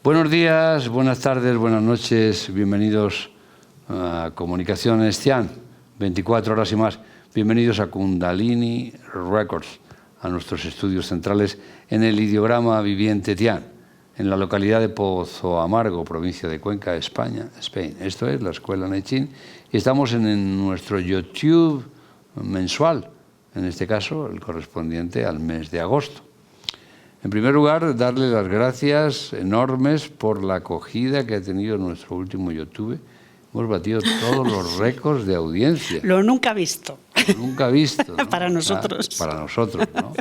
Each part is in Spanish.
Buenos días, buenas tardes, buenas noches, bienvenidos a Comunicaciones Tian, 24 horas y más. Bienvenidos a Kundalini Records, a nuestros estudios centrales en el ideograma viviente Tian, en la localidad de Pozo Amargo, provincia de Cuenca, España, Spain. Esto es la Escuela Nechin y estamos en nuestro YouTube mensual, en este caso el correspondiente al mes de agosto. En primer lugar, darle las gracias enormes por la acogida que ha tenido nuestro último YouTube. Hemos batido todos los récords de audiencia. Lo nunca visto. Lo nunca visto, ¿no? Para nosotros. Para nosotros, ¿no? No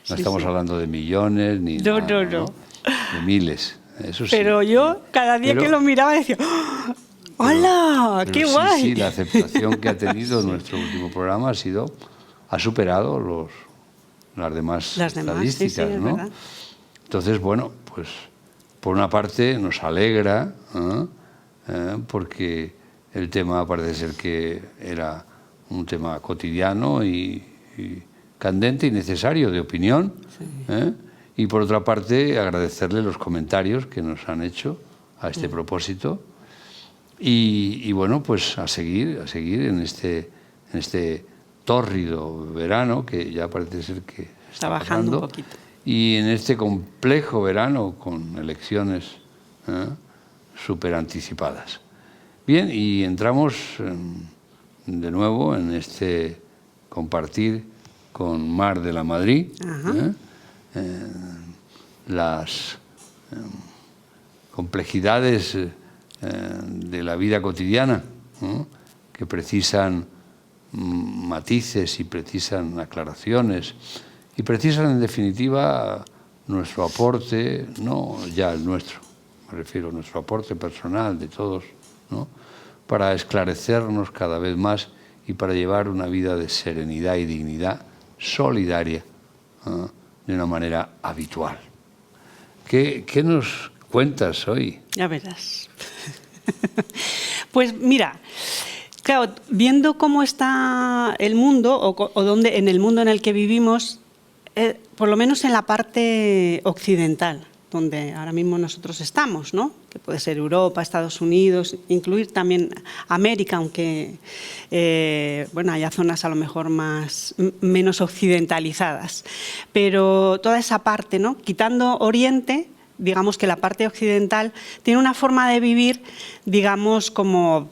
Sí, estamos hablando de millones ni No, nada, no. De miles. Eso sí. Pero yo cada día que lo miraba decía, ¡oh! ¡Hola! Pero ¡Qué sí, guay! Sí, la aceptación que ha tenido nuestro último programa ha superado las demás estadísticas, sí, ¿no? verdad. Entonces, bueno, pues por una parte nos alegra, porque el tema parece ser que era un tema cotidiano y candente y necesario de opinión. Sí. Y por otra parte, agradecerle los comentarios que nos han hecho a este propósito. Y bueno, pues a seguir en este tórrido verano que ya parece ser que está bajando pasando, un poquito. Y en este complejo verano con elecciones súper anticipadas. Bien, y entramos de nuevo en este compartir con Mar de la Madrid las complejidades de la vida cotidiana, que precisan matices y precisan aclaraciones y precisan en definitiva nuestro aporte, no ya el nuestro, me refiero a nuestro aporte personal de todos, ¿no? Para esclarecernos cada vez más y para llevar una vida de serenidad y dignidad solidaria de una manera habitual. ¿Qué nos cuentas hoy? Ya verás. Pues mira, claro, viendo cómo está el mundo o donde en el mundo en el que vivimos, por lo menos en la parte occidental, donde ahora mismo nosotros estamos, ¿no? Que puede ser Europa, Estados Unidos, incluir también América, aunque bueno, haya zonas a lo mejor menos occidentalizadas. Pero toda esa parte, ¿no? Quitando Oriente, digamos que la parte occidental tiene una forma de vivir, digamos, como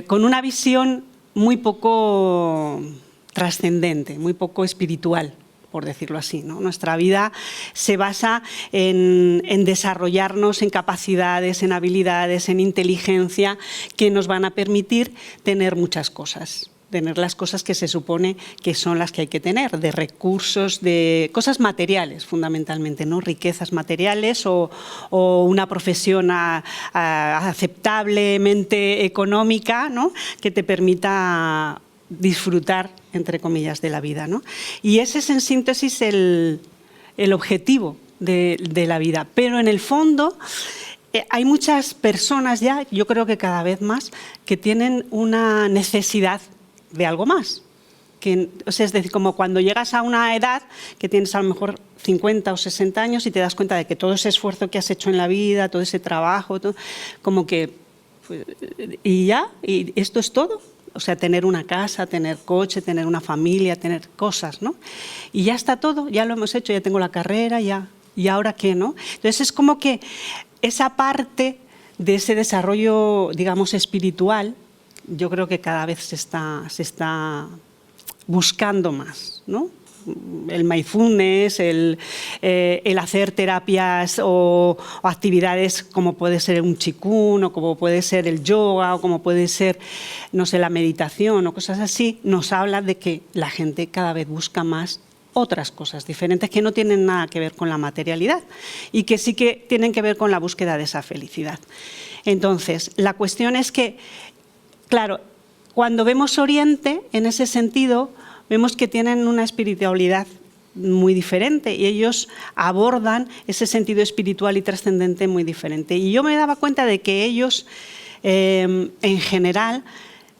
con una visión muy poco trascendente, muy poco espiritual, por decirlo así, ¿no? Nuestra vida se basa en desarrollarnos en capacidades, en habilidades, en inteligencia que nos van a permitir tener muchas cosas. Tener las cosas que se supone que son las que hay que tener, de recursos, de cosas materiales fundamentalmente, ¿no? Riquezas materiales o una profesión aceptablemente económica, ¿no? Que te permita disfrutar, entre comillas, de la vida, ¿no? Y ese es en síntesis el objetivo de la vida. Pero en el fondo hay muchas personas ya, yo creo que cada vez más, que tienen una necesidad de algo más. O sea, es decir, como cuando llegas a una edad que tienes a lo mejor 50 o 60 años y te das cuenta de que todo ese esfuerzo que has hecho en la vida, todo ese trabajo, todo, como que, pues, y esto es todo. O sea, tener una casa, tener coche, tener una familia, tener cosas, ¿no? Y ya está todo, ya lo hemos hecho, ya tengo la carrera, ya. ¿Y ahora qué, no? Entonces es como que esa parte de ese desarrollo, digamos, espiritual, yo creo que cada vez se está buscando más, ¿no? El mindfulness, el hacer terapias o actividades como puede ser un qigong o como puede ser el yoga o como puede ser, no sé, la meditación o cosas así, nos habla de que la gente cada vez busca más otras cosas diferentes que no tienen nada que ver con la materialidad y que sí que tienen que ver con la búsqueda de esa felicidad. Entonces, la cuestión es que, claro, cuando vemos Oriente, en ese sentido, vemos que tienen una espiritualidad muy diferente y ellos abordan ese sentido espiritual y trascendente muy diferente. Y yo me daba cuenta de que ellos, en general,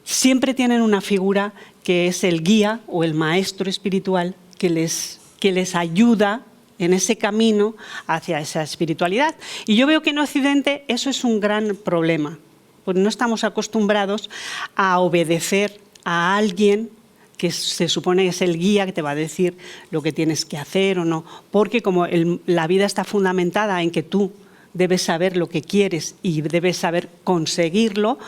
siempre tienen una figura que es el guía o el maestro espiritual que les ayuda en ese camino hacia esa espiritualidad. Y yo veo que en Occidente eso es un gran problema, porque no estamos acostumbrados a obedecer a alguien que se supone que es el guía que te va a decir lo que tienes que hacer o no, porque como la vida está fundamentada en que tú debes saber lo que quieres y debes saber conseguirlo,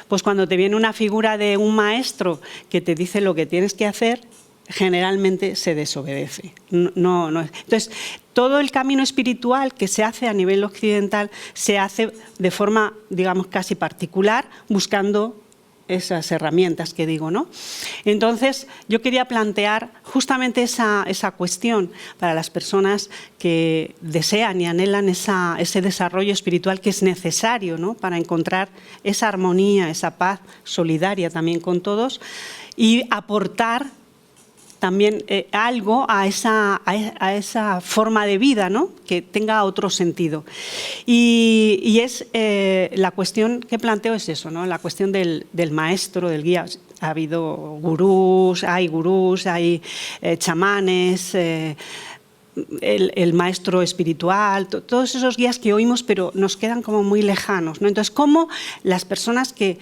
pues cuando te viene una figura de un maestro que te dice lo que tienes que hacer, generalmente se desobedece. Entonces, todo el camino espiritual que se hace a nivel occidental se hace de forma, digamos, casi particular, buscando esas herramientas que digo, ¿no? Entonces, yo quería plantear justamente esa cuestión para las personas que desean y anhelan ese desarrollo espiritual que es necesario, ¿no?, para encontrar esa armonía, esa paz solidaria también con todos y aportar también algo a esa forma de vida, ¿no?, que tenga otro sentido. Y es la cuestión que planteo es eso, ¿no?, la cuestión del maestro, del guía. Ha habido gurús, hay chamanes, el maestro espiritual, todos esos guías que oímos, pero nos quedan como muy lejanos, ¿no? Entonces, ¿cómo las personas que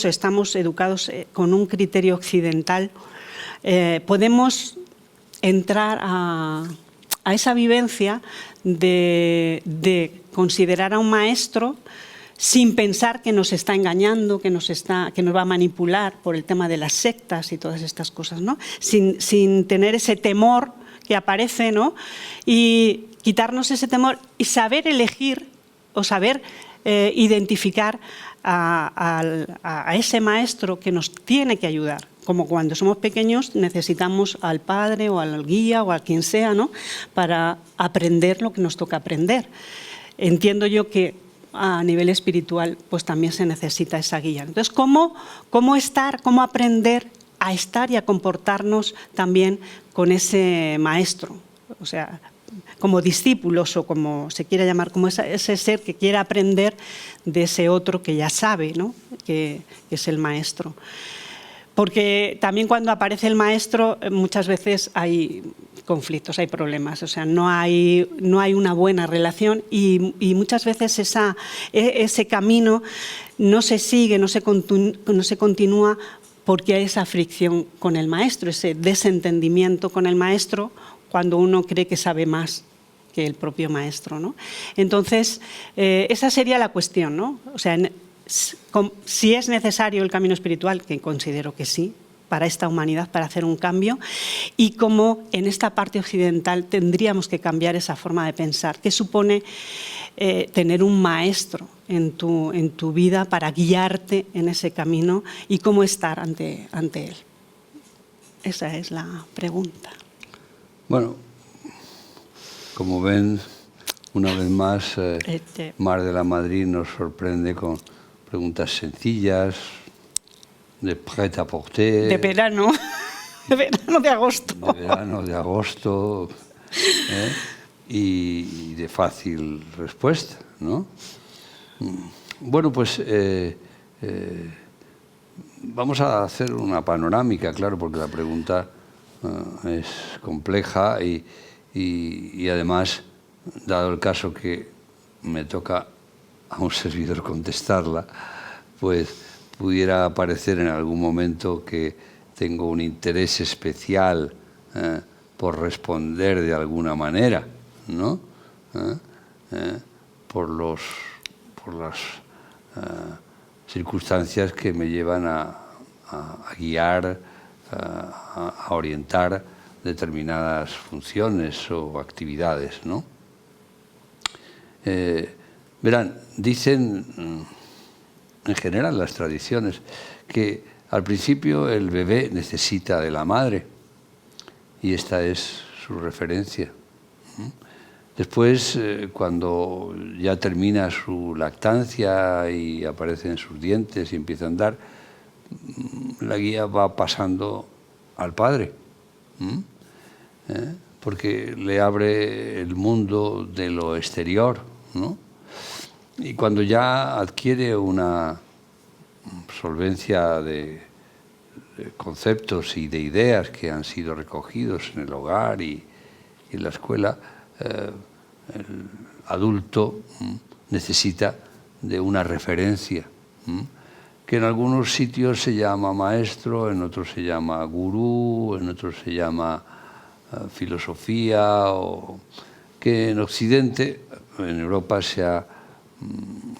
estamos educados con un criterio occidental podemos entrar a esa vivencia de considerar a un maestro sin pensar que nos está engañando, que nos va a manipular por el tema de las sectas y todas estas cosas, ¿no? Sin tener ese temor que aparece, ¿no? Y quitarnos ese temor y saber elegir o saber identificar a ese maestro que nos tiene que ayudar. Como cuando somos pequeños necesitamos al padre o al guía o a quien sea, ¿no?, para aprender lo que nos toca aprender. Entiendo yo que a nivel espiritual pues también se necesita esa guía. Entonces, ¿cómo aprender a estar y a comportarnos también con ese maestro? O sea, como discípulos o como se quiera llamar, como ese ser que quiere aprender de ese otro que ya sabe, ¿no?, que es el maestro. Porque también cuando aparece el maestro muchas veces hay conflictos, hay problemas, o sea, no hay una buena relación y muchas veces ese camino no se sigue, no se continúa porque hay esa fricción con el maestro, ese desentendimiento con el maestro cuando uno cree que sabe más que el propio maestro, ¿no? Entonces, esa sería la cuestión, ¿no? O sea, si es necesario el camino espiritual, que considero que sí, para esta humanidad, para hacer un cambio, y cómo en esta parte occidental tendríamos que cambiar esa forma de pensar. ¿Qué supone tener un maestro en tu vida para guiarte en ese camino y cómo estar ante él? Esa es la pregunta. Bueno, como ven, una vez más, Mar de la Madrid nos sorprende con preguntas sencillas, de prêt-à-porter. De verano, de agosto. De verano, de agosto, y de fácil respuesta, ¿no? Bueno, pues vamos a hacer una panorámica, claro, porque la pregunta es compleja y además, dado el caso que me toca a un servidor contestarla, pues pudiera parecer en algún momento que tengo un interés especial por responder de alguna manera, ¿no? Por las circunstancias que me llevan a guiar, a orientar determinadas funciones o actividades, ¿no? Verán, dicen en general las tradiciones que al principio el bebé necesita de la madre y esta es su referencia. Después, cuando ya termina su lactancia y aparecen sus dientes y empieza a andar, la guía va pasando al padre. porque le abre el mundo de lo exterior, ¿no? Y cuando ya adquiere una solvencia de conceptos y de ideas que han sido recogidos en el hogar y en la escuela, el adulto necesita de una referencia, que en algunos sitios se llama maestro, en otros se llama gurú, en otros se llama filosofía, o que en Occidente, en Europa, se ha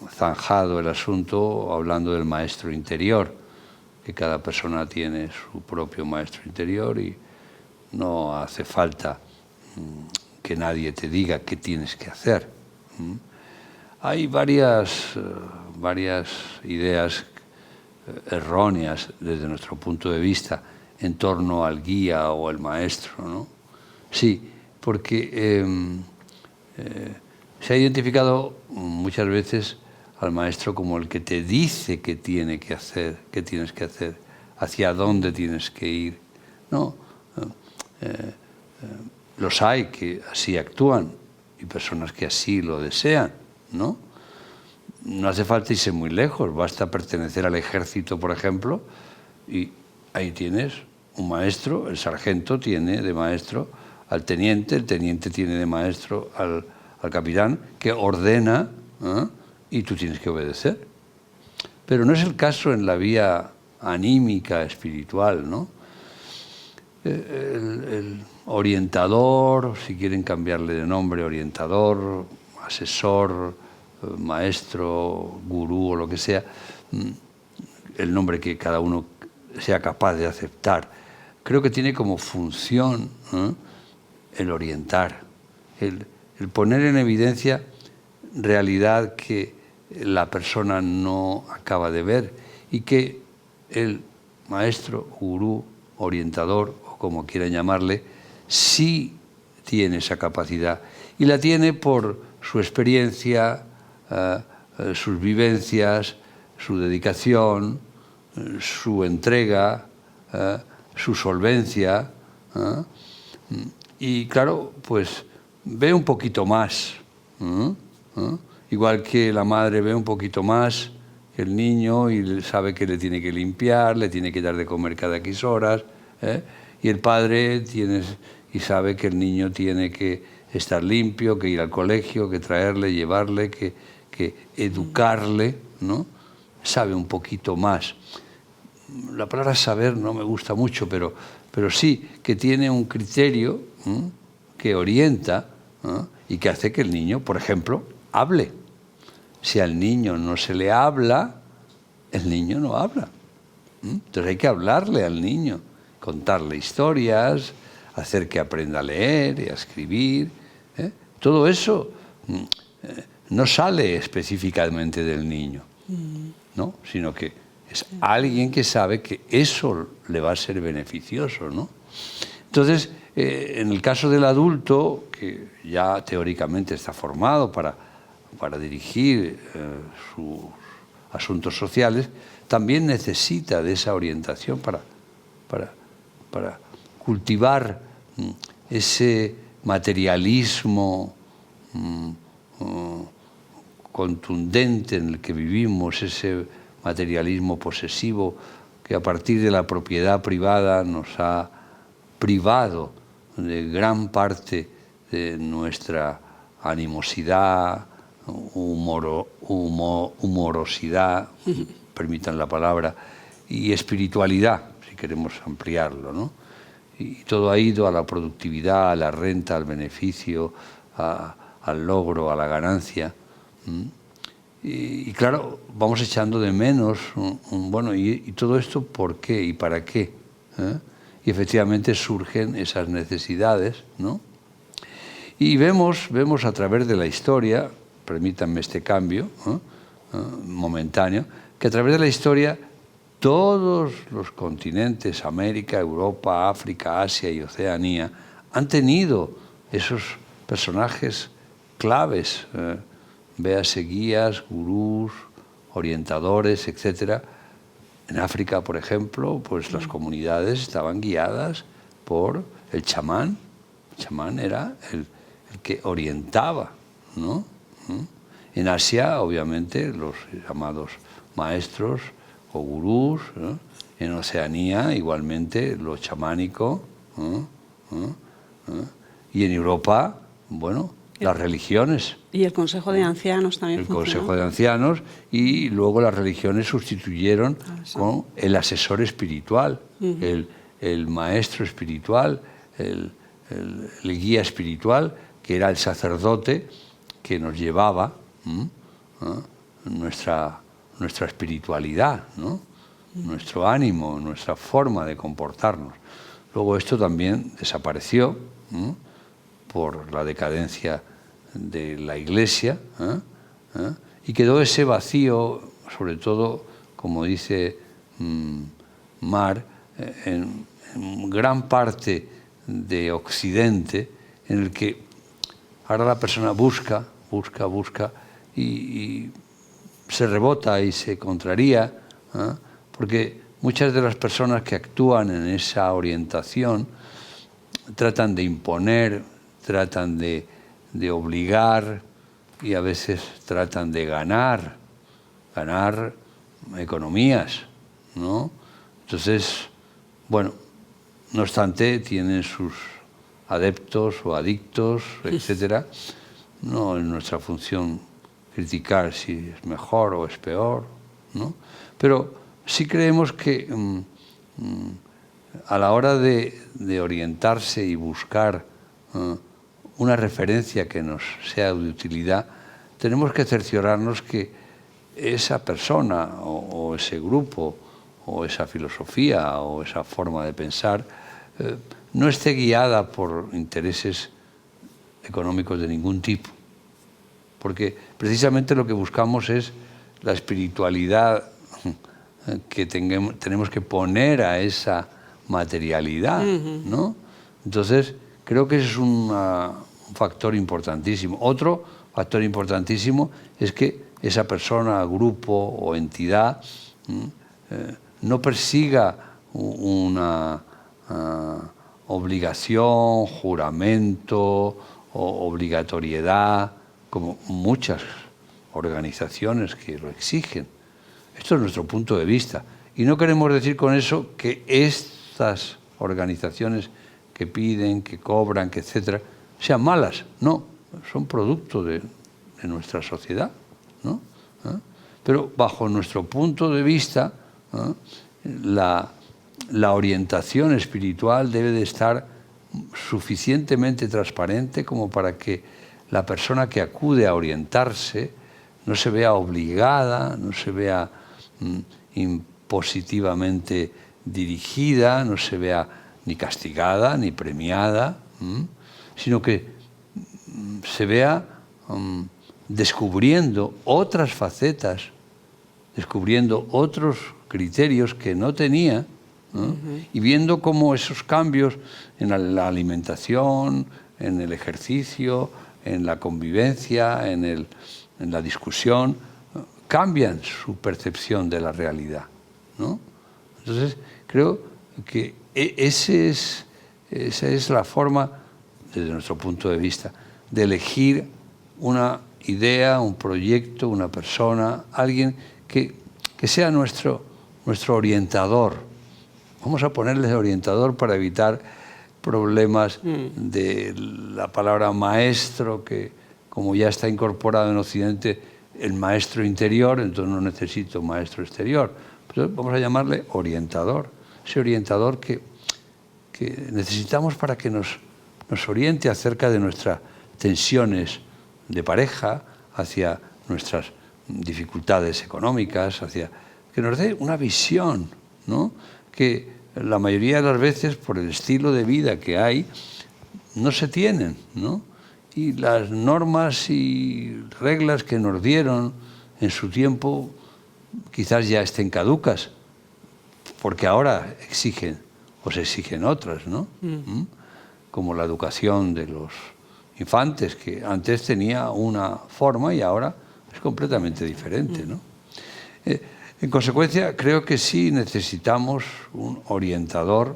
zanjado el asunto hablando del maestro interior, que cada persona tiene su propio maestro interior y no hace falta que nadie te diga qué tienes que hacer. Hay varias ideas erróneas desde nuestro punto de vista en torno al guía o al maestro, ¿no? Sí, porque se ha identificado muchas veces al maestro como el que te dice qué tiene que hacer, qué tienes que hacer, hacia dónde tienes que ir. No, los hay que así actúan y personas que así lo desean, ¿no? No hace falta irse muy lejos, basta pertenecer al ejército, por ejemplo, y ahí tienes un maestro, el sargento tiene de maestro al teniente, el teniente tiene de maestro al capitán, que ordena, y tú tienes que obedecer. Pero no es el caso en la vía anímica, espiritual, ¿no? El orientador, si quieren cambiarle de nombre, orientador, asesor, maestro, gurú o lo que sea, el nombre que cada uno sea capaz de aceptar, creo que tiene como función el orientar, el poner en evidencia realidad que la persona no acaba de ver y que el maestro, gurú, orientador o como quieran llamarle, sí tiene esa capacidad y la tiene por su experiencia, sus vivencias, su dedicación, su entrega, su solvencia, y claro, pues ve un poquito más, igual que la madre ve un poquito más que el niño y sabe que le tiene que limpiar, le tiene que dar de comer cada X horas, y el padre tiene y sabe que el niño tiene que estar limpio, que ir al colegio, que traerle, llevarle, que educarle, ¿no? Sabe un poquito más. La palabra saber no me gusta mucho, pero sí que tiene un criterio que orienta y que hace que el niño, por ejemplo, hable. Si al niño no se le habla, el niño no habla. Entonces hay que hablarle al niño, contarle historias, hacer que aprenda a leer y a escribir. Todo eso no sale específicamente del niño, ¿no? Sino que es alguien que sabe que eso le va a ser beneficioso, ¿no? Entonces, en el caso del adulto, que ya teóricamente está formado para dirigir sus asuntos sociales, también necesita de esa orientación para cultivar ese materialismo contundente en el que vivimos, ese materialismo posesivo que a partir de la propiedad privada nos ha privado de gran parte de nuestra animosidad, humorosidad, permitan la palabra, y espiritualidad, si queremos ampliarlo, ¿no? Y todo ha ido a la productividad, a la renta, al beneficio, al logro, a la ganancia. Y claro, vamos echando de menos, bueno, ¿y todo esto por qué y para qué? Y efectivamente surgen esas necesidades, ¿no? Y vemos a través de la historia, permítanme este cambio momentáneo, que a través de la historia todos los continentes, América, Europa, África, Asia y Oceanía, han tenido esos personajes claves, véase guías, gurús, orientadores, etc. En África, por ejemplo, pues las comunidades estaban guiadas por el chamán, El chamán era el que orientaba, ¿no? En Asia, obviamente, los llamados maestros o gurús, ¿no? En Oceanía, igualmente, lo chamánico, y en Europa, bueno, las religiones. Y el Consejo de Ancianos también funcionó. El Consejo de Ancianos, y luego las religiones sustituyeron con el asesor espiritual, el maestro espiritual, el guía espiritual, que era el sacerdote que nos llevaba nuestra espiritualidad, ¿no? Nuestro ánimo, nuestra forma de comportarnos. Luego esto también desapareció por la decadencia de la Iglesia, y quedó ese vacío, sobre todo, como dice Mar, en gran parte de Occidente, en el que ahora la persona busca y se rebota y se contraría, porque muchas de las personas que actúan en esa orientación tratan de imponer, tratan de obligar y a veces tratan de ganar economías, ¿no? Entonces, bueno, no obstante, tienen sus adeptos o adictos, etcétera. No es nuestra función criticar si es mejor o es peor, ¿no? Pero sí creemos que a la hora de orientarse y buscar una referencia que nos sea de utilidad, tenemos que cerciorarnos que esa persona o ese grupo o esa filosofía o esa forma de pensar no esté guiada por intereses económicos de ningún tipo. Porque precisamente lo que buscamos es la espiritualidad que tenemos que poner a esa materialidad, ¿no? Entonces, creo que ese es un factor importantísimo. Otro factor importantísimo es que esa persona, grupo o entidad no persiga una obligación, juramento o obligatoriedad, como muchas organizaciones que lo exigen. Esto es nuestro punto de vista. Y no queremos decir con eso que estas organizaciones que piden, que cobran, que etcétera, sean malas. No, son producto de nuestra sociedad, ¿no? Pero bajo nuestro punto de vista, la orientación espiritual debe de estar suficientemente transparente como para que la persona que acude a orientarse no se vea obligada, no se vea impositivamente dirigida, no se vea ni castigada ni premiada, sino que se vea descubriendo otras facetas, descubriendo otros criterios que no tenía, ¿no? Y viendo cómo esos cambios en la alimentación, en el ejercicio, en la convivencia, en la discusión, cambian su percepción de la realidad, ¿no? Entonces, creo que esa es la forma, desde nuestro punto de vista, de elegir una idea, un proyecto, una persona, alguien que sea nuestro orientador. Vamos a ponerle orientador para evitar problemas de la palabra maestro, que como ya está incorporado en Occidente el maestro interior, entonces no necesito maestro exterior. Entonces vamos a llamarle orientador, ese orientador que necesitamos para que nos oriente acerca de nuestras tensiones de pareja, hacia nuestras dificultades económicas, hacia que nos dé una visión, ¿no? Que la mayoría de las veces, por el estilo de vida que hay, no se tienen, ¿no? Y las normas y reglas que nos dieron en su tiempo quizás ya estén caducas, porque ahora exigen, o se exigen otras, ¿no? Como la educación de los infantes, que antes tenía una forma y ahora es completamente diferente, ¿no? En consecuencia, creo que sí necesitamos un orientador,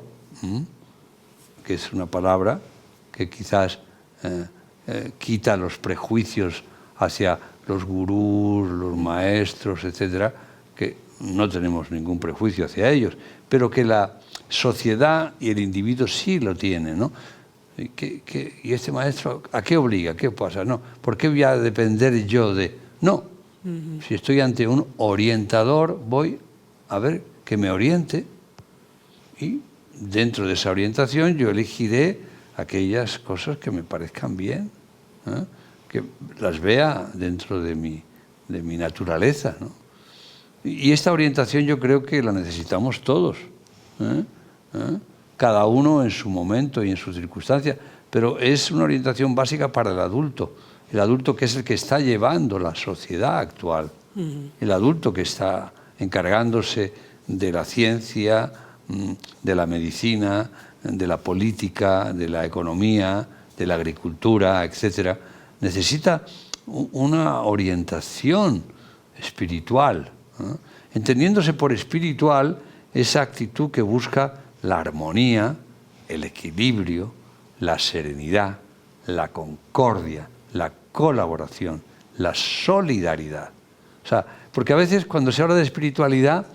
que es una palabra que quizás quita los prejuicios hacia los gurús, los maestros, etcétera, que no tenemos ningún prejuicio hacia ellos, pero que la sociedad y el individuo sí lo tienen, ¿no? ¿Y este maestro a qué obliga? ¿Qué pasa? No, ¿por qué voy a depender yo de...? No, si estoy ante un orientador, voy a ver que me oriente y dentro de esa orientación yo elegiré aquellas cosas que me parezcan bien, ¿eh? Que las vea dentro de mi naturaleza, ¿no? Y esta orientación yo creo que la necesitamos todos, cada uno en su momento y en sus circunstancias, pero es una orientación básica para el adulto que es el que está llevando la sociedad actual, el adulto que está encargándose de la ciencia, de la medicina, de la política, de la economía, de la agricultura, etcétera, necesita una orientación espiritual, ¿no? Entendiéndose por espiritual esa actitud que busca la armonía, el equilibrio, la serenidad, la concordia, la colaboración, la solidaridad. O sea, porque a veces cuando se habla de espiritualidad,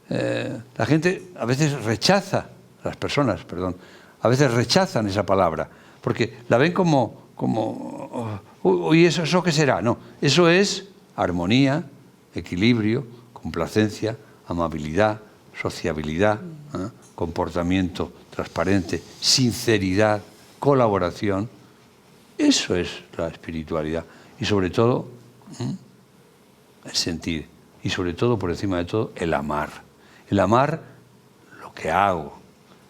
la gente a veces rechaza, las personas, perdón, a veces rechazan esa palabra, porque la ven como ¿y eso qué será? No, eso es armonía, equilibrio, complacencia, amabilidad, sociabilidad, comportamiento transparente, sinceridad, colaboración. Eso es la espiritualidad. Y sobre todo, el sentir. Y sobre todo, por encima de todo, el amar. El amar lo que hago.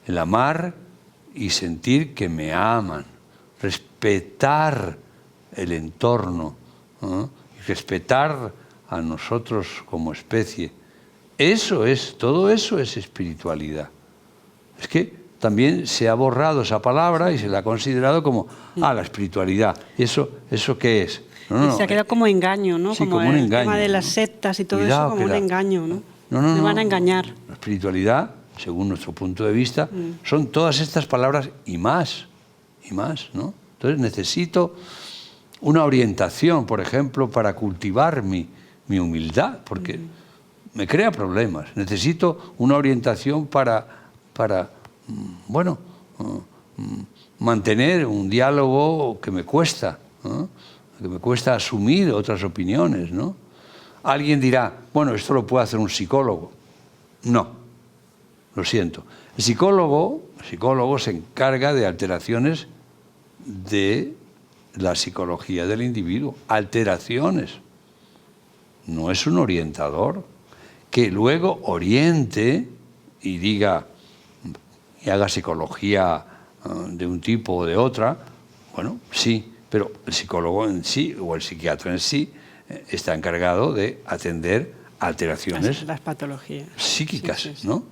El amar y sentir que me aman. Respetar el entorno, y respetar a nosotros como especie. Todo eso es espiritualidad. Es que también se ha borrado esa palabra y se la ha considerado como, la espiritualidad. ¿Y eso qué es? No, se ha quedado como engaño, ¿no? Sí, como un engaño. El tema de las sectas y todo Cuidado, eso como un engaño, ¿no? No. Me van a engañar. La espiritualidad, según nuestro punto de vista, son todas estas palabras y más, ¿no? Entonces necesito una orientación, por ejemplo, para cultivar mi humildad, porque me crea problemas. Necesito una orientación para mantener un diálogo que me cuesta, ¿no? Que me cuesta asumir otras opiniones, ¿no? Alguien dirá, bueno, esto lo puede hacer un psicólogo. No, lo siento. El psicólogo se encarga de alteraciones de la psicología del individuo, alteraciones. No es un orientador que luego oriente y diga y haga psicología de un tipo o de otra. Bueno, sí, pero el psicólogo en sí o el psiquiatra en sí está encargado de atender alteraciones las patologías psíquicas, sí. ¿no?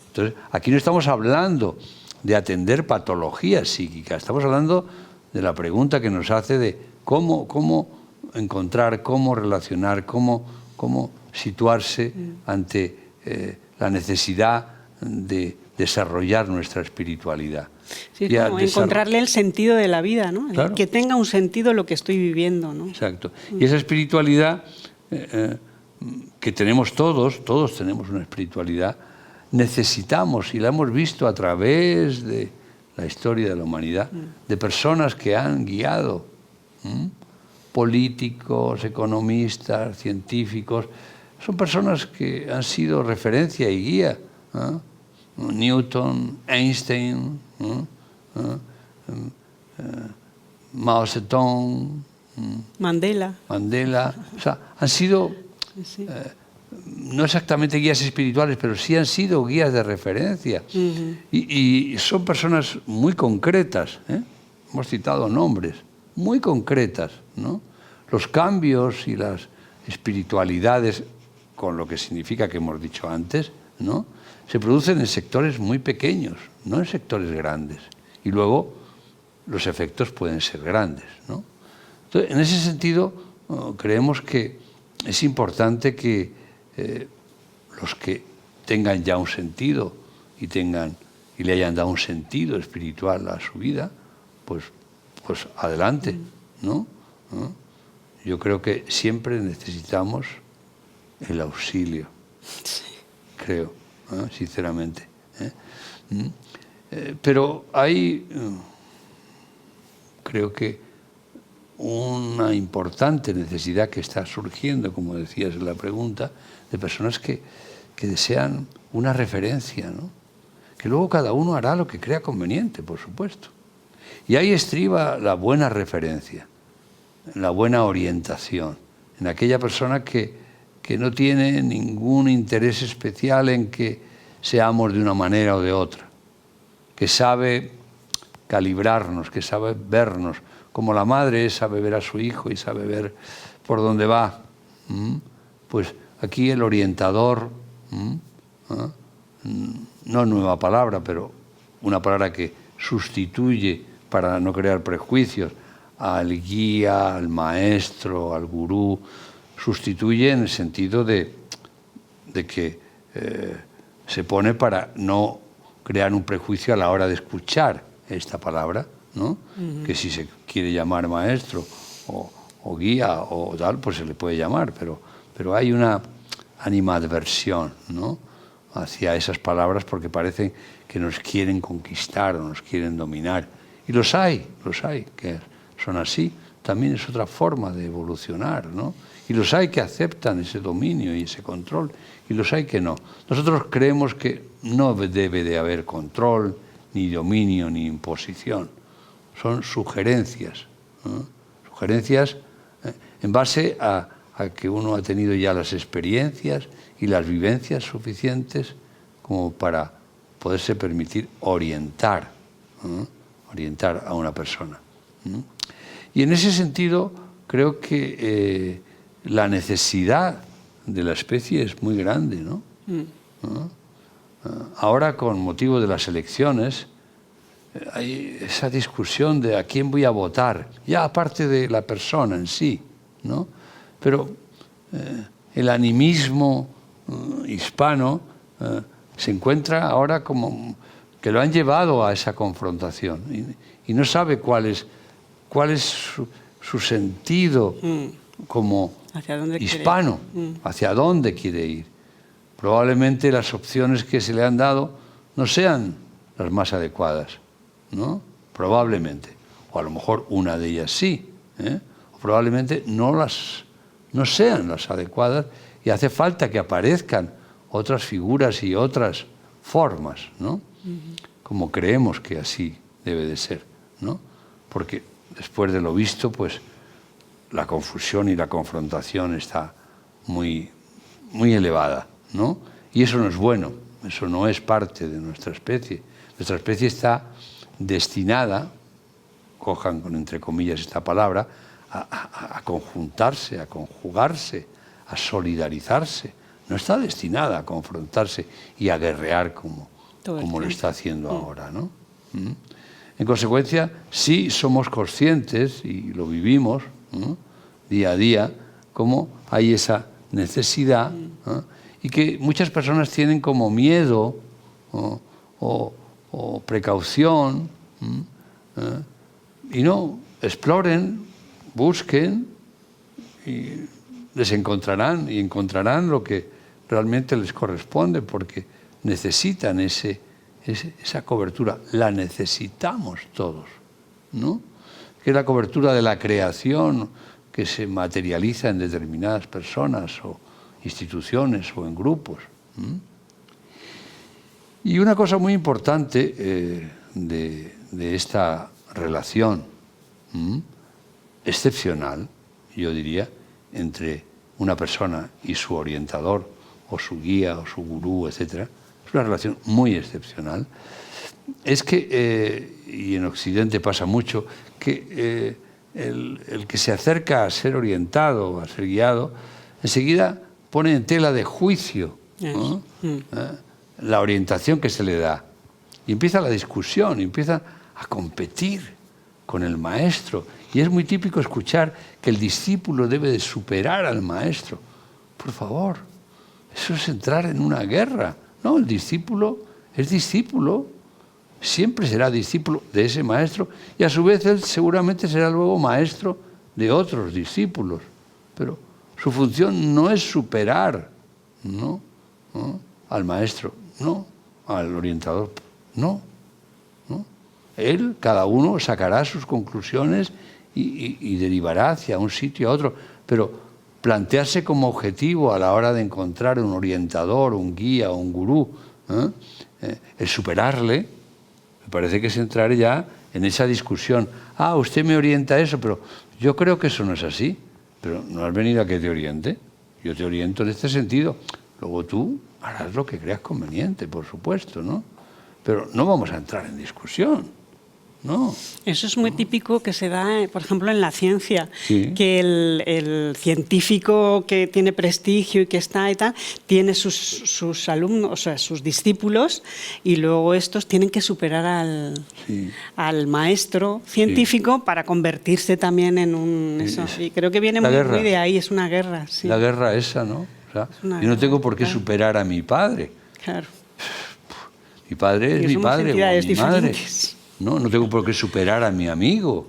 Entonces, aquí no estamos hablando de atender patologías psíquicas, estamos hablando de la pregunta que nos hace de cómo encontrar, cómo relacionar, cómo situarse ante la necesidad de desarrollar nuestra espiritualidad. Sí, como encontrarle el sentido de la vida, ¿no? Claro. Que tenga un sentido lo que estoy viviendo, ¿no? Exacto. Y esa espiritualidad que tenemos todos tenemos una espiritualidad, necesitamos, y la hemos visto a través de la historia de la humanidad, de personas que han guiado, políticos, economistas, científicos, son personas que han sido referencia y guía, Newton, Einstein, Mao Zedong, Mandela, o sea, han sido no exactamente guías espirituales, pero sí han sido guías de referencia. Y son personas muy concretas, hemos citado nombres, muy concretas, ¿no? Los cambios y las espiritualidades, con lo que significa que hemos dicho antes, ¿no? Se producen en sectores muy pequeños, no en sectores grandes. Y luego los efectos pueden ser grandes, ¿no? Entonces, en ese sentido, creemos que es importante que los que tengan ya un sentido y le hayan dado un sentido espiritual a su vida, pues adelante, ¿no? ¿No? Yo creo que siempre necesitamos el auxilio, creo, sinceramente. Pero hay, creo que, una importante necesidad que está surgiendo, como decías en la pregunta, de personas que desean una referencia, ¿no? Que luego cada uno hará lo que crea conveniente, por supuesto. Y ahí estriba la buena referencia, la buena orientación, en aquella persona que no tiene ningún interés especial en que seamos de una manera o de otra, que sabe calibrarnos, que sabe vernos, como la madre sabe ver a su hijo y sabe ver por dónde va. Pues aquí el orientador, no nueva palabra, pero una palabra que sustituye, para no crear prejuicios, al guía, al maestro, al gurú, sustituye en el sentido de que se pone para no crear un prejuicio a la hora de escuchar esta palabra, ¿no? Que si se quiere llamar maestro o guía o tal, pues se le puede llamar, pero hay una animadversión, ¿no?, hacia esas palabras, porque parecen que nos quieren conquistar o nos quieren dominar. Y los hay que son así. También es otra forma de evolucionar, ¿no? Y los hay que aceptan ese dominio y ese control, y los hay que no. Nosotros creemos que no debe de haber control, ni dominio, ni imposición. Son sugerencias, ¿no? Sugerencias en base a que uno ha tenido ya las experiencias y las vivencias suficientes como para poderse permitir orientar a una persona. Y en ese sentido creo que la necesidad de la especie es muy grande, ¿no? Ahora, con motivo de las elecciones, hay esa discusión de a quién voy a votar, ya aparte de la persona en sí, ¿no? Pero el animismo hispano se encuentra ahora como que lo han llevado a esa confrontación y no sabe cuál es su sentido como hispano, hacia dónde quiere ir. Probablemente las opciones que se le han dado no sean las más adecuadas, ¿no? Probablemente. O a lo mejor una de ellas sí, o probablemente no sean las adecuadas y hace falta que aparezcan otras figuras y otras formas, ¿no? Como creemos que así debe de ser, ¿no? Porque después de lo visto, pues la confusión y la confrontación está muy, muy elevada, ¿no? Y eso no es bueno, eso no es parte de nuestra especie. Nuestra especie está destinada, cojan con entre comillas esta palabra, a conjuntarse, a conjugarse, a solidarizarse. No está destinada a confrontarse y a guerrear como lo está haciendo ahora, ¿no? En consecuencia, sí somos conscientes, y lo vivimos, ¿no?, día a día, cómo hay esa necesidad, ¿no?, y que muchas personas tienen como miedo o precaución, y no, exploren, busquen, y les encontrarán, y encontrarán lo que realmente les corresponde, porque necesitan esa cobertura. La necesitamos todos, ¿no? Que es la cobertura de la creación que se materializa en determinadas personas o instituciones o en grupos. Y una cosa muy importante de esta relación excepcional, yo diría, entre una persona y su orientador o su guía o su gurú, etcétera, es una relación muy excepcional. Es que, y en Occidente pasa mucho, que el que se acerca a ser orientado, a ser guiado, enseguida pone en tela de juicio, ¿no?, la orientación que se le da. Y empieza la discusión, y empieza a competir con el maestro. Y es muy típico escuchar que el discípulo debe de superar al maestro. Por favor, eso es entrar en una guerra. No, el discípulo es discípulo siempre será discípulo de ese maestro y a su vez él seguramente será luego maestro de otros discípulos. Pero su función no es superar, ¿no? Al maestro, no, al orientador, no. Él, cada uno sacará sus conclusiones y derivará hacia un sitio a otro, pero plantearse como objetivo a la hora de encontrar un orientador, un guía o un gurú, el superarle, me parece que es entrar ya en esa discusión. Ah, usted me orienta a eso, pero yo creo que eso no es así. Pero no has venido a que te oriente. Yo te oriento en este sentido. Luego tú harás lo que creas conveniente, por supuesto, ¿no? Pero no vamos a entrar en discusión. No. Eso es muy típico que se da, por ejemplo, en la ciencia, Sí. que el científico que tiene prestigio y que está y tal, tiene sus alumnos, o sea, sus discípulos, y luego estos tienen que superar al maestro científico para convertirse también en un... Eso. Y creo que viene muy de ahí, es una guerra. Sí. La guerra esa, ¿no? O sea, yo no tengo por qué superar a mi padre. Claro. Mi padre es mi padre o mi madre. No tengo por qué superar a mi amigo.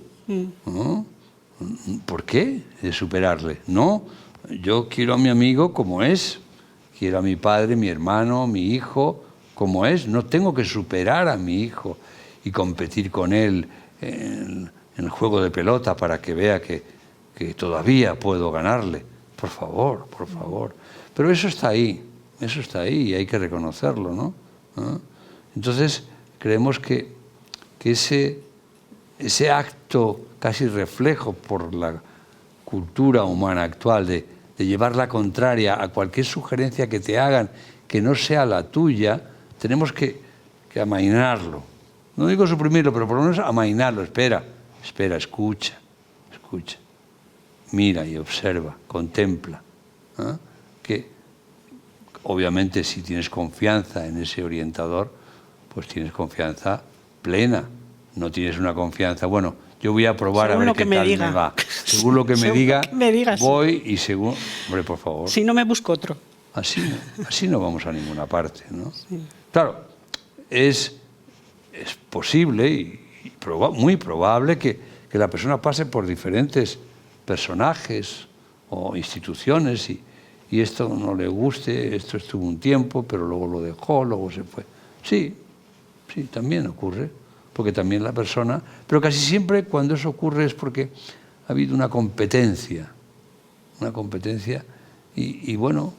¿No? ¿Por qué superarle? No, yo quiero a mi amigo como es. Quiero a mi padre, mi hermano, mi hijo como es. No tengo que superar a mi hijo y competir con él en el juego de pelota para que vea que todavía puedo ganarle. Por favor, por favor. Pero eso está ahí y hay que reconocerlo, ¿no? Entonces, creemos que ese acto casi reflejo por la cultura humana actual de llevar la contraria a cualquier sugerencia que te hagan que no sea la tuya, tenemos que amainarlo. No digo suprimirlo, pero por lo menos amainarlo. Espera, escucha. Mira y observa, contempla. Que obviamente si tienes confianza en ese orientador, pues tienes confianza plena. No tienes una confianza, bueno, yo voy a probar según a ver qué tal me va. Según lo que me diga, voy y según... Hombre, por favor. Si no me busco otro. Así no vamos a ninguna parte, ¿no? Sí. Claro, es posible y muy probable que la persona pase por diferentes personajes o instituciones y esto no le guste, esto estuvo un tiempo, pero luego lo dejó, luego se fue. Sí, también ocurre, porque también la persona... Pero casi siempre cuando eso ocurre es porque ha habido una competencia y bueno,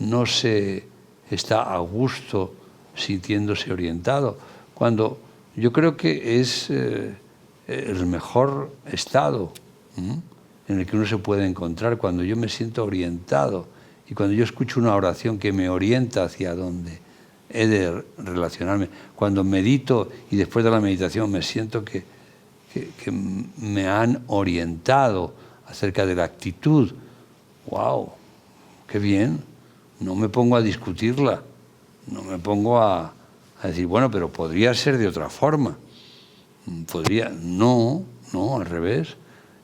no se está a gusto sintiéndose orientado, cuando yo creo que es el mejor estado en el que uno se puede encontrar, cuando yo me siento orientado y cuando yo escucho una oración que me orienta hacia dónde he de relacionarme. Cuando medito y después de la meditación me siento que me han orientado acerca de la actitud. ¡Wow! ¡Qué bien! No me pongo a discutirla, no me pongo a decir, bueno, pero podría ser de otra forma. No, al revés.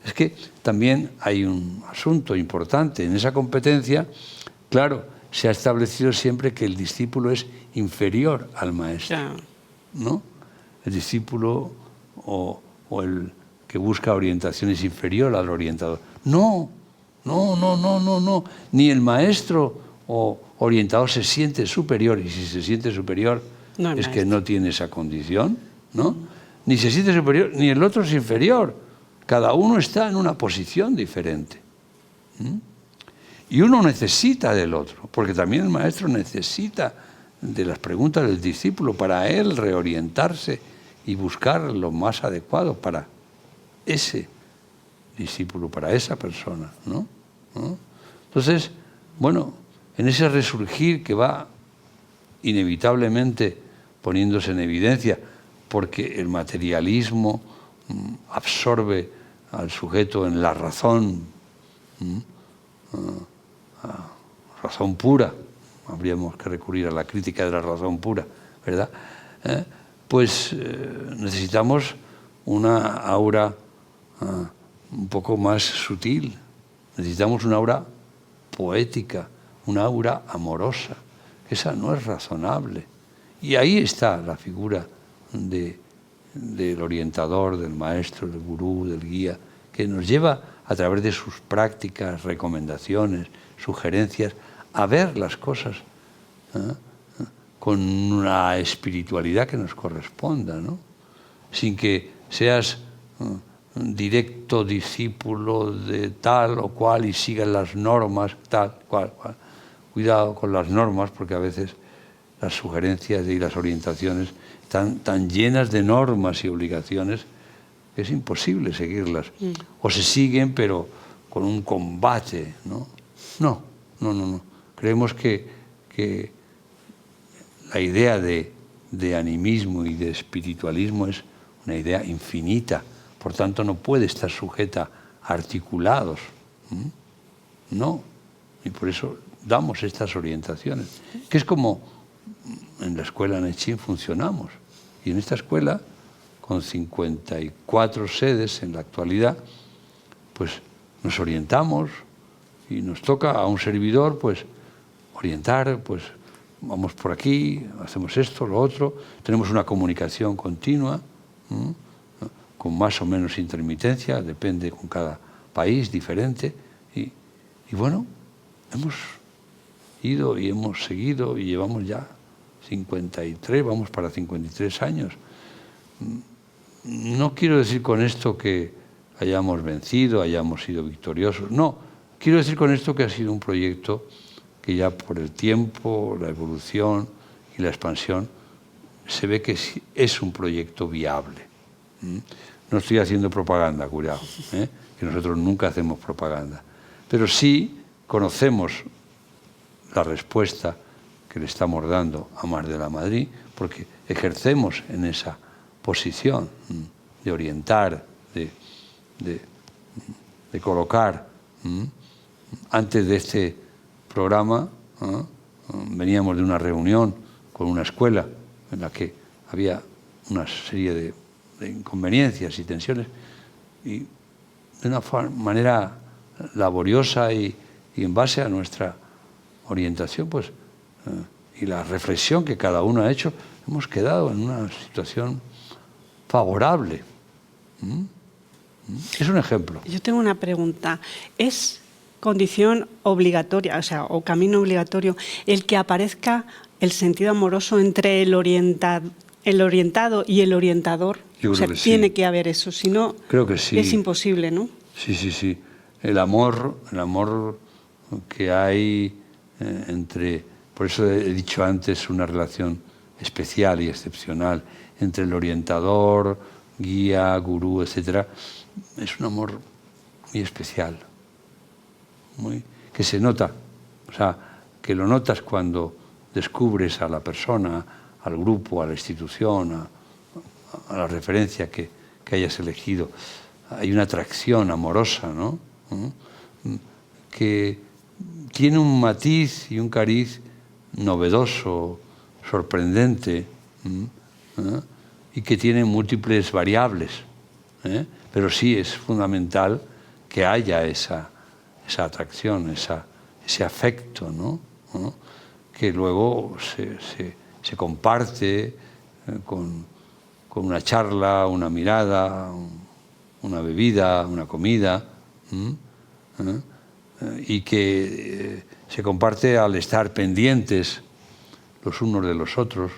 Es que también hay un asunto importante en esa competencia. Claro, se ha establecido siempre que el discípulo es inferior al maestro, ¿no? El discípulo o el que busca orientación es inferior al orientador. No. Ni el maestro o orientador se siente superior, y si se siente superior es que no tiene esa condición, ¿no? Ni se siente superior, ni el otro es inferior. Cada uno está en una posición diferente. Y uno necesita del otro, porque también el maestro necesita de las preguntas del discípulo para él reorientarse y buscar lo más adecuado para ese discípulo, para esa persona, ¿no? Entonces, bueno, en ese resurgir que va inevitablemente poniéndose en evidencia, porque el materialismo absorbe al sujeto en la razón, razón pura, habríamos que recurrir a la crítica de la razón pura, ¿verdad? Pues necesitamos una aura un poco más sutil, necesitamos una aura poética, una aura amorosa, que esa no es razonable. Y ahí está la figura del orientador, del maestro, del gurú, del guía, que nos lleva a través de sus prácticas, recomendaciones, sugerencias, a ver las cosas con una espiritualidad que nos corresponda, ¿no? Sin que seas directo discípulo de tal o cual y sigas las normas, tal, cual. Cuidado con las normas, porque a veces las sugerencias y las orientaciones están tan llenas de normas y obligaciones que es imposible seguirlas. O se siguen, pero con un combate, ¿no? No. Creemos que la idea de animismo y de espiritualismo es una idea infinita, por tanto no puede estar sujeta a articulados. No, y por eso damos estas orientaciones, que es como en la escuela Nechín funcionamos. Y en esta escuela, con 54 sedes en la actualidad, pues nos orientamos y nos toca a un servidor pues orientar, pues vamos por aquí, hacemos esto, lo otro, tenemos una comunicación continua, con más o menos intermitencia, depende con cada país diferente, y bueno, hemos ido y hemos seguido y llevamos ya 53, vamos para 53 años. No quiero decir con esto que hayamos vencido, hayamos sido victoriosos, no, quiero decir con esto que ha sido un proyecto que ya por el tiempo, la evolución y la expansión se ve que es un proyecto viable. No estoy haciendo propaganda, cuidado, que nosotros nunca hacemos propaganda, pero sí conocemos la respuesta que le estamos dando a Mar de la Madrid, porque ejercemos en esa posición de orientar, de colocar. Antes de este programa veníamos de una reunión con una escuela en la que había una serie de inconveniencias y tensiones, y de una manera laboriosa y en base a nuestra orientación pues, y la reflexión que cada uno ha hecho, hemos quedado en una situación favorable. Es un ejemplo. Yo tengo una pregunta. ¿Es condición obligatoria, o camino obligatorio, el que aparezca el sentido amoroso entre el orientado y el orientador? Yo creo que tiene sí. que haber eso, si no, creo que sí. Es imposible, ¿no? Sí. El amor que hay entre, por eso he dicho antes, una relación especial y excepcional entre el orientador, guía, gurú, etcétera, es un amor muy especial, que se nota, o sea, que lo notas cuando descubres a la persona, al grupo, a la institución, a la referencia que hayas elegido. Hay una atracción amorosa, ¿no? Que tiene un matiz y un cariz novedoso, sorprendente, y que tiene múltiples variables, pero sí es fundamental que haya esa atracción, ese afecto, ¿no? Que luego se comparte con una charla, una mirada, una bebida, una comida, y que se comparte al estar pendientes los unos de los otros,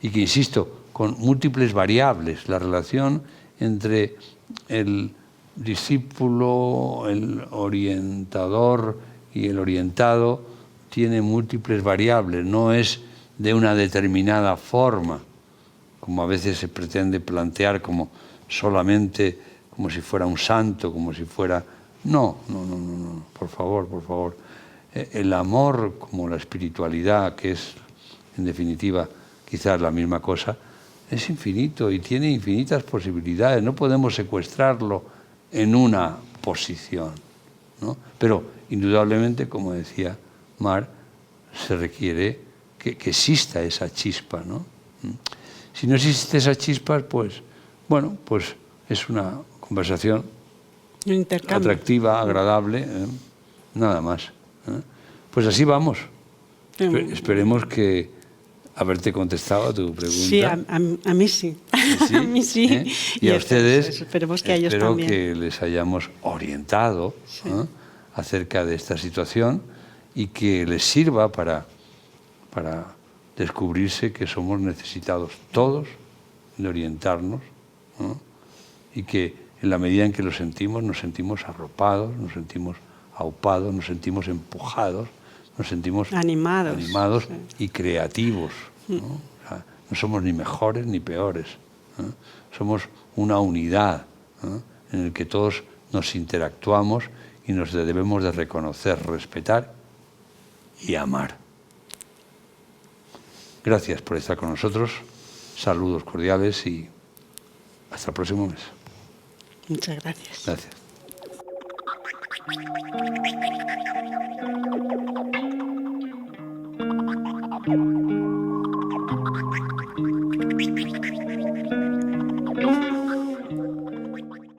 y que, insisto, con múltiples variables, la relación entre el discípulo, el orientador y el orientado tiene múltiples variables, no es de una determinada forma, como a veces se pretende plantear como solamente como si fuera un santo, como si fuera... No, por favor. El amor como la espiritualidad, que es en definitiva quizás la misma cosa, es infinito y tiene infinitas posibilidades, no podemos secuestrarlo en una posición, ¿no? Pero indudablemente, como decía Mar, se requiere que exista esa chispa, ¿no? Si no existe esa chispa, pues, bueno, pues es una conversación atractiva, agradable, nada más. Pues así vamos. Esperemos que haberte contestado a tu pregunta. Sí, a mí sí. Sí, a mí sí. ¿eh? Y a ustedes, esperemos que a ellos espero también. que les hayamos orientado acerca de esta situación y que les sirva para descubrirse que somos necesitados todos de orientarnos, ¿no? Y que en la medida en que lo sentimos, nos sentimos arropados, nos sentimos aupados, nos sentimos empujados, nos sentimos animados sí. y creativos, ¿no? O sea, no somos ni mejores ni peores, ¿no? Somos una unidad, ¿no? En el que todos nos interactuamos y nos debemos de reconocer, respetar y amar. Gracias por estar con nosotros, saludos cordiales y hasta el próximo mes. Muchas gracias. Gracias.